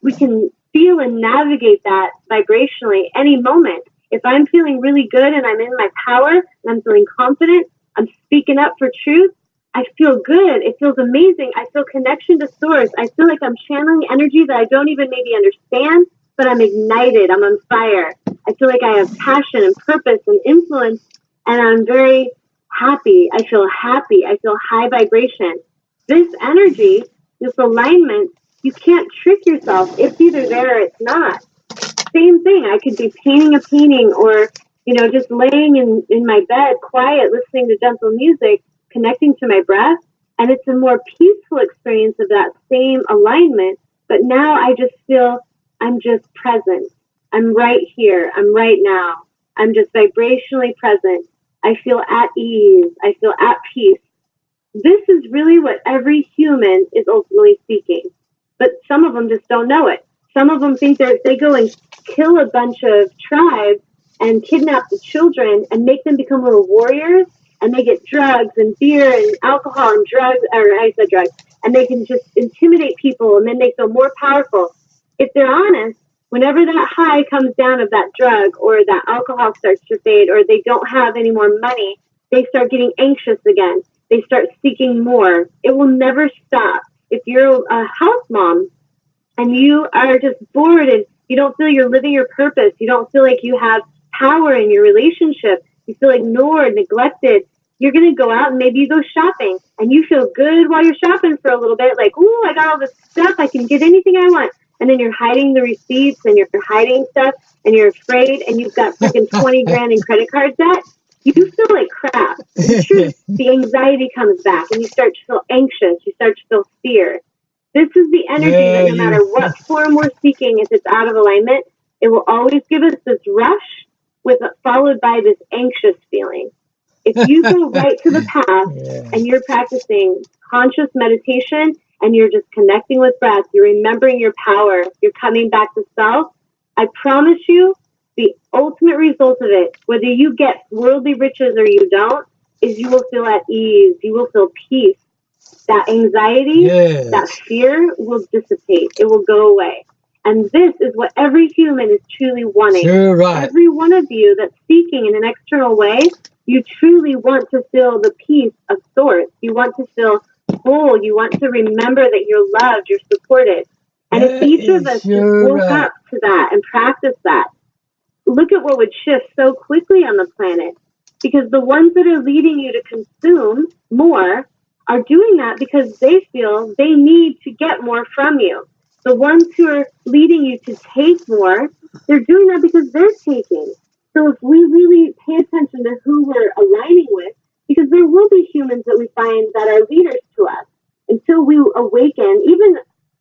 we can feel and navigate that vibrationally any moment. If I'm feeling really good and I'm in my power and I'm feeling confident, I'm speaking up for truth, I feel good. It feels amazing. I feel connection to source. I feel like I'm channeling energy that I don't even maybe understand, but I'm ignited. I'm on fire. I feel like I have passion and purpose and influence, and I'm very happy. I feel happy. I feel high vibration. This energy, this alignment, you can't trick yourself. It's either there or it's not. Same thing. I could be painting a painting or, just laying in my bed, quiet, listening to gentle music, connecting to my breath. And it's a more peaceful experience of that same alignment. But now I just feel I'm just present. I'm right here. I'm right now. I'm just vibrationally present. I feel at ease. I feel at peace. This is really what every human is ultimately seeking. But some of them just don't know it. Some of them think that if they go and kill a bunch of tribes and kidnap the children and make them become little warriors, and they get drugs and beer and alcohol and drugs, or I said drugs, and they can just intimidate people and then they feel more powerful. If they're honest, whenever that high comes down of that drug or that alcohol starts to fade or they don't have any more money, they start getting anxious again. They start seeking more. It will never stop. If you're a house mom and you are just bored and you don't feel you're living your purpose, you don't feel like you have power in your relationship, you feel ignored, neglected, you're going to go out and maybe you go shopping and you feel good while you're shopping for a little bit, like, ooh, I got all this stuff, I can get anything I want. And then you're hiding the receipts and you're hiding stuff and you're afraid and you've got freaking 20 grand in credit card debt. You feel like crap. The anxiety comes back and you start to feel anxious. You start to feel fear. This is the energy that no matter what form we're seeking, if it's out of alignment, it will always give us this rush followed by this anxious feeling. If you go right to the path and you're practicing conscious meditation and you're just connecting with breath, you're remembering your power, you're coming back to self, I promise you, the ultimate result of it, whether you get worldly riches or you don't, is you will feel at ease. You will feel peace. That anxiety, that fear will dissipate. It will go away. And this is what every human is truly wanting. You're right. Every one of you that's seeking in an external way, you truly want to feel the peace of source. You want to feel whole. You want to remember that you're loved, you're supported. And if each of us just woke up to that and practiced that, look at what would shift so quickly on the planet. Because the ones that are leading you to consume more are doing that because they feel they need to get more from you. The ones who are leading you to take more, they're doing that because they're taking. So if we really pay attention to who we're aligning with, because there will be humans that we find that are leaders to us, until we awaken, even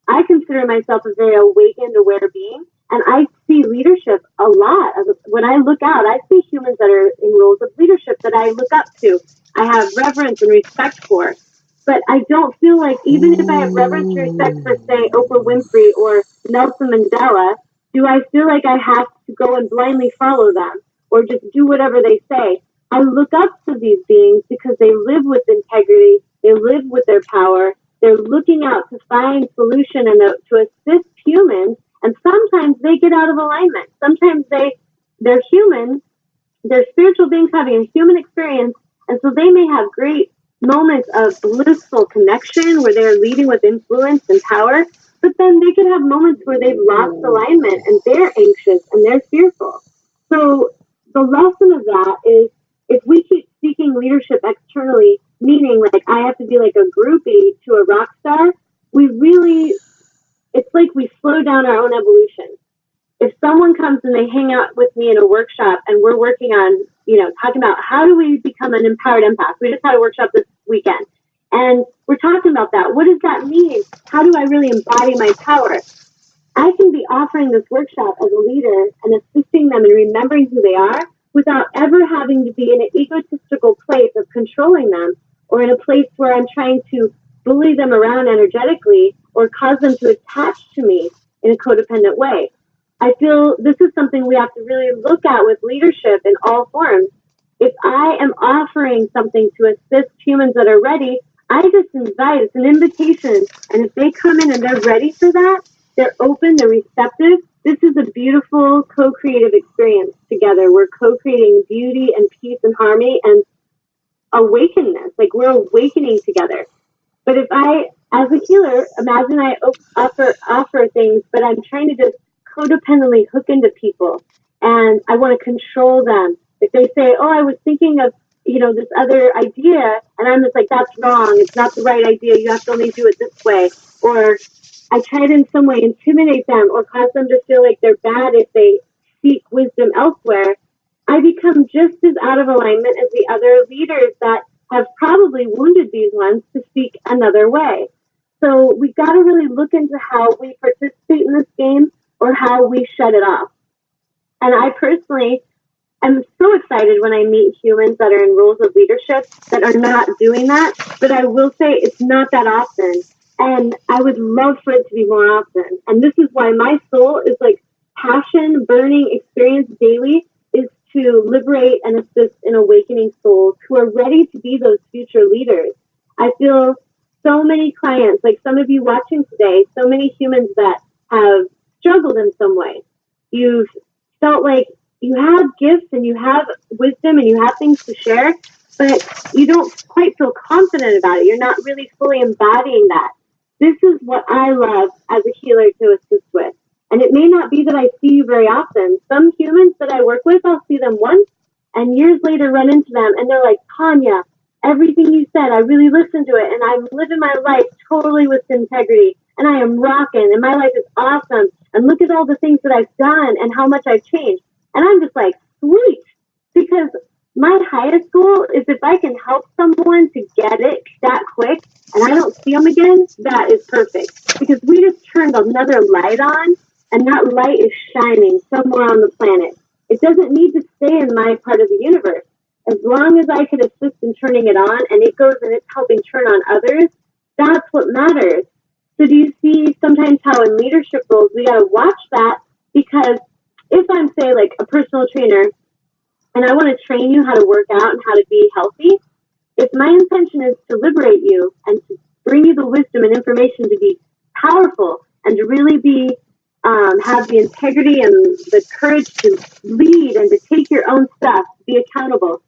I consider myself a very awakened, aware being, and I see leadership a lot. When I look out, I see humans that are in roles of leadership that I look up to. I have reverence and respect for. But I don't feel like, even if I have reverence and respect for, say, Oprah Winfrey or Nelson Mandela, do I feel like I have to go and blindly follow them or just do whatever they say? I look up to these beings because they live with integrity. They live with their power. They're looking out to find solution and to assist humans. And sometimes they get out of alignment. Sometimes they're human. They're spiritual beings having a human experience. And so they may have great moments of blissful connection where they're leading with influence and power. But then they could have moments where they've lost alignment and they're anxious and they're fearful. So the lesson of that is, if we keep seeking leadership externally, meaning like I have to be like a groupie to a rock star, it's like we slow down our own evolution. If someone comes and they hang out with me in a workshop and we're working on, talking about how do we become an empowered empath. We just had a workshop this weekend and we're talking about that. What does that mean? How do I really embody my power? I can be offering this workshop as a leader and assisting them in remembering who they are without ever having to be in an egotistical place of controlling them or in a place where I'm trying to bully them around energetically or cause them to attach to me in a codependent way. I feel this is something we have to really look at with leadership in all forms. If I am offering something to assist humans that are ready, I just invite, it's an invitation. And if they come in and they're ready for that, they're open, they're receptive. This is a beautiful co-creative experience together. We're co-creating beauty and peace and harmony and awakenness. Like we're awakening together. But if I, as a healer, imagine I offer things, but I'm trying to just codependently hook into people, and I want to control them. If they say, "Oh, I was thinking of, this other idea," and I'm just like, "That's wrong. It's not the right idea. You have to only do it this way," or I try to in some way intimidate them or cause them to feel like they're bad if they seek wisdom elsewhere, I become just as out of alignment as the other leaders that have probably wounded these ones to speak another way. So we've got to really look into how we participate in this game or how we shut it off. And I personally am so excited when I meet humans that are in roles of leadership that are not doing that. But I will say it's not that often. And I would love for it to be more often. And this is why my soul is like passion, burning experience daily is to liberate and assist in awakening souls who are ready to be those future leaders. I feel so many clients, like some of you watching today, so many humans that have struggled in some way. You've felt like you have gifts and you have wisdom and you have things to share, but you don't quite feel confident about it. You're not really fully embodying that. This is what I love as a healer to assist with. And it may not be that I see you very often. Some humans that I work with, I'll see them once and years later run into them and they're like, "Tanya, everything you said, I really listened to it and I'm living my life totally with integrity and I am rocking and my life is awesome. And look at all the things that I've done and how much I've changed." And I'm just like, sweet, because my highest goal is if I can help someone to get it that quick and I don't see them again, that is perfect. Because we just turned another light on and that light is shining somewhere on the planet. It doesn't need to stay in my part of the universe. As long as I can assist in turning it on and it goes and it's helping turn on others, that's what matters. So do you see sometimes how in leadership roles we got to watch that? Because if I'm, say, like a personal trainer and I want to train you how to work out and how to be healthy, if my intention is to liberate you and to bring you the wisdom and information to be powerful and to really be have the integrity and the courage to lead and to take your own stuff, to be accountable,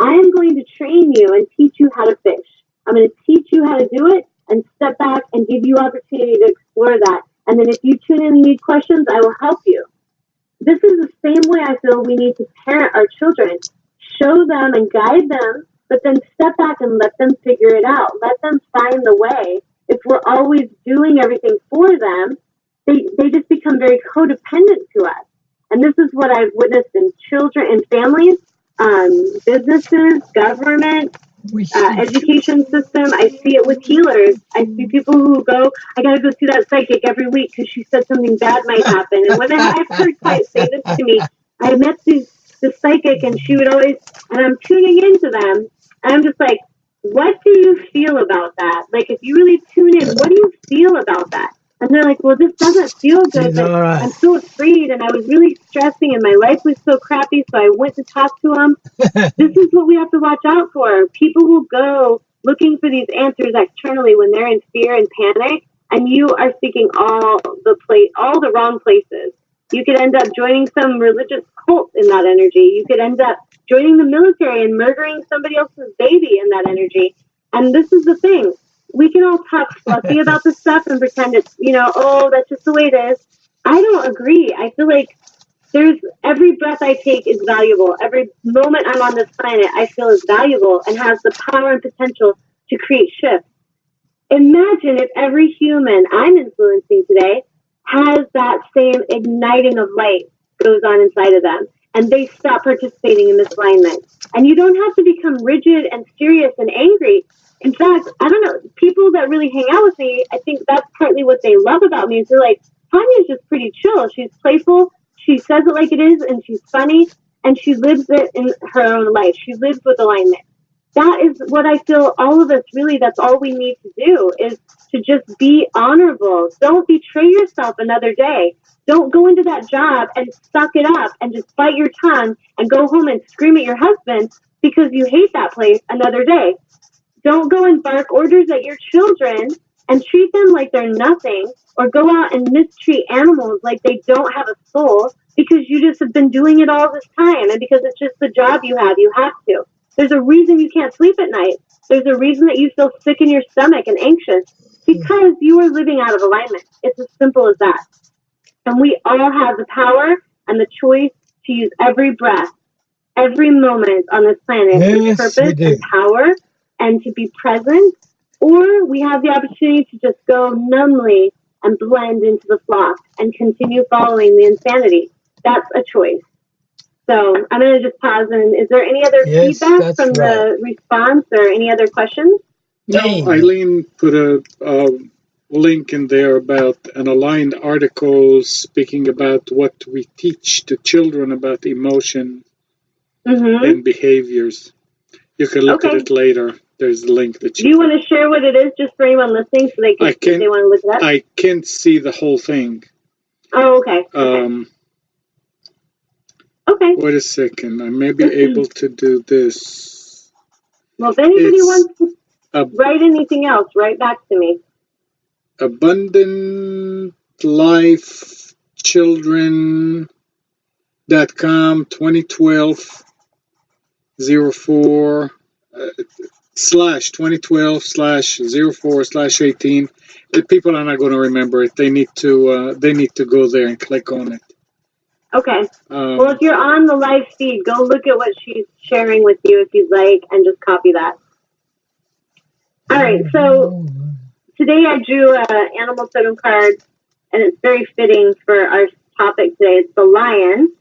I am going to train you and teach you how to fish. I'm going to teach you how to do it and step back and give you opportunity to explore that. And then if you tune in and need questions, I will help you. This is the same way I feel we need to parent our children. Show them and guide them, but then step back and let them figure it out. Let them find the way. If we're always doing everything for them, they just become very codependent to us. And this is what I've witnessed in children and families, businesses, government, education system. I see it with healers. I see people who go, "I got to go see that psychic every week because she said something bad might happen." And when I've heard clients say this to me, I met the psychic and she would always, and I'm tuning into them, and I'm just like, what do you feel about that? Like, if you really tune in, what do you feel about that? And they're like, "Well, this doesn't feel good, but I'm so afraid and I was really stressing and my life was so crappy, so I went to talk to them." This is what we have to watch out for. People who go looking for these answers externally when they're in fear and panic, and you are seeking all the wrong places. You could end up joining some religious cult in that energy. You could end up joining the military and murdering somebody else's baby in that energy. And this is the thing. We can all talk fluffy about this stuff and pretend it's, oh, that's just the way it is. I don't agree. I feel like every breath I take is valuable. Every moment I'm on this planet, I feel is valuable and has the power and potential to create shifts. Imagine if every human I'm influencing today has that same igniting of light goes on inside of them and they stop participating in misalignment. And you don't have to become rigid and serious and angry. In fact, I don't know, people that really hang out with me, I think that's partly what they love about me. Is they're like, "Tanya's just pretty chill. She's playful. She says it like it is, and she's funny, and she lives it in her own life. She lives with alignment." That is what I feel all of us really, that's all we need to do, is to just be honorable. Don't betray yourself another day. Don't go into that job and suck it up and just bite your tongue and go home and scream at your husband because you hate that place another day. Don't go and bark orders at your children and treat them like they're nothing, or go out and mistreat animals like they don't have a soul because you just have been doing it all this time and because it's just the job you have to. There's a reason you can't sleep at night. There's a reason that you feel sick in your stomach and anxious because you are living out of alignment. It's as simple as that. And we all have the power and the choice to use every breath, every moment on this planet with purpose and power and to be present. Or we have the opportunity to just go numbly and blend into the flock and continue following the insanity. That's a choice. So I'm going to just pause. And is there any other feedback from the response or any other questions? No, Eileen put a link in there about an aligned article speaking about what we teach to children about emotion and behaviors. You can look at it later. There's a link that Do you want to share what it is just for anyone listening so they can if they want to look it up? I can't see the whole thing. Oh, okay. Okay. Wait a second. I may be able to do this. Well, if anybody wants to write anything else, write back to me. Abundant Life Children.com 2012 04 /2012/04/18. The people are not going to remember it. They need to go there and click on it. Okay. Well, if you're on the live feed, go look at what she's sharing with you if you'd like, and just copy that. All right. So today I drew an animal totem card, and it's very fitting for our topic today. It's the lion,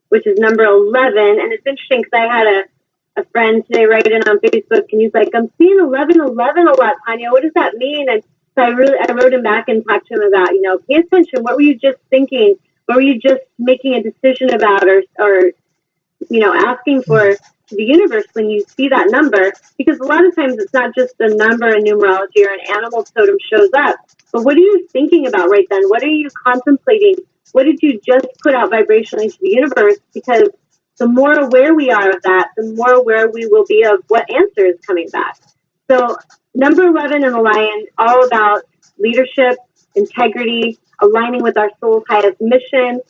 which is number 11, and it's interesting because I had a friend today write in on Facebook, and he's like, "I'm seeing 1111 a lot, Tanya. What does that mean?" And so I wrote him back and talked to him about, pay attention. What were you just thinking? What were you just making a decision about, or asking for to the universe when you see that number? Because a lot of times it's not just a number in numerology or an animal totem shows up, but what are you thinking about right then? What are you contemplating? What did you just put out vibrationally to the universe? Because the more aware we are of that, the more aware we will be of what answer is coming back. So number 11 in the lion, all about leadership, integrity, aligning with our soul's highest mission,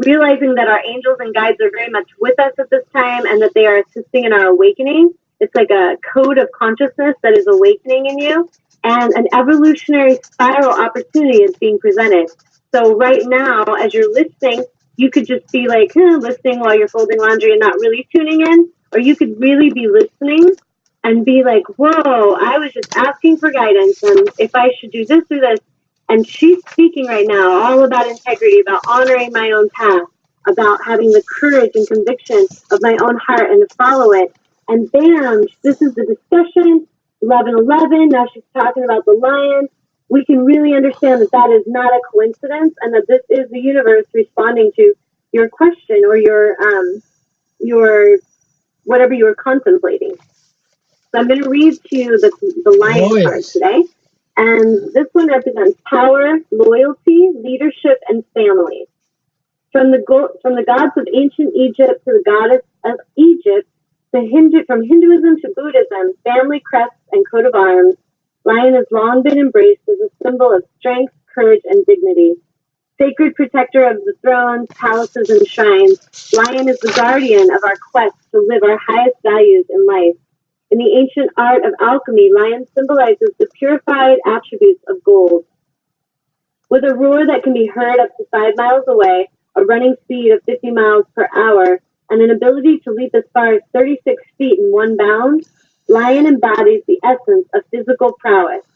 realizing that our angels and guides are very much with us at this time and that they are assisting in our awakening. It's like a code of consciousness that is awakening in you, and an evolutionary spiral opportunity is being presented. So right now, as you're listening, you could just be like listening while you're folding laundry and not really tuning in, or you could really be listening and be like, whoa, I was just asking for guidance and if I should do this or this. And she's speaking right now all about integrity, about honoring my own path, about having the courage and conviction of my own heart and to follow it. And bam, this is the discussion, 1111. Now she's talking about the lion. We can really understand that that is not a coincidence and that this is the universe responding to your question or your whatever you were contemplating. So I'm going to read to you the lion card today. And this one represents power, loyalty, leadership, and family. From the gods of ancient Egypt to the goddess of Egypt, from Hinduism to Buddhism, family crests and coat of arms, lion has long been embraced as a symbol of strength, courage, and dignity. Sacred protector of the thrones, palaces, and shrines, lion is the guardian of our quest to live our highest values in life. In the ancient art of alchemy, lion symbolizes the purified attributes of gold. With a roar that can be heard up to 5 miles away, a running speed of 50 miles per hour, and an ability to leap as far as 36 feet in one bound, lion embodies the essence of physical prowess.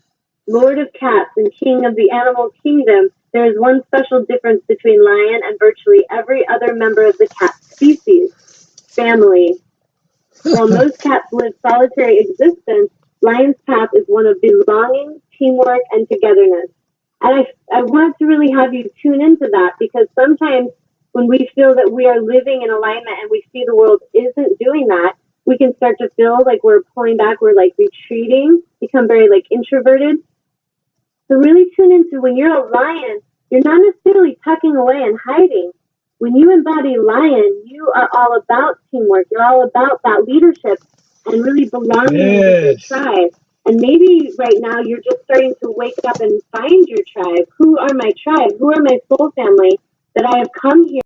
Lord of cats and king of the animal kingdom, there is one special difference between lion and virtually every other member of the cat species: family. While most cats live solitary existence, lion's path is one of belonging, teamwork, and togetherness. And I want to really have you tune into that, because sometimes when we feel that we are living in alignment and we see the world isn't doing that, we can start to feel like we're pulling back, we're like retreating, become very like introverted. So really tune into when you're a lion, you're not necessarily tucking away and hiding. When you embody lion, you are all about teamwork. You're all about that leadership and really belonging to the tribe. And maybe right now you're just starting to wake up and find your tribe. Who are my tribe? Who are my soul family that I have come here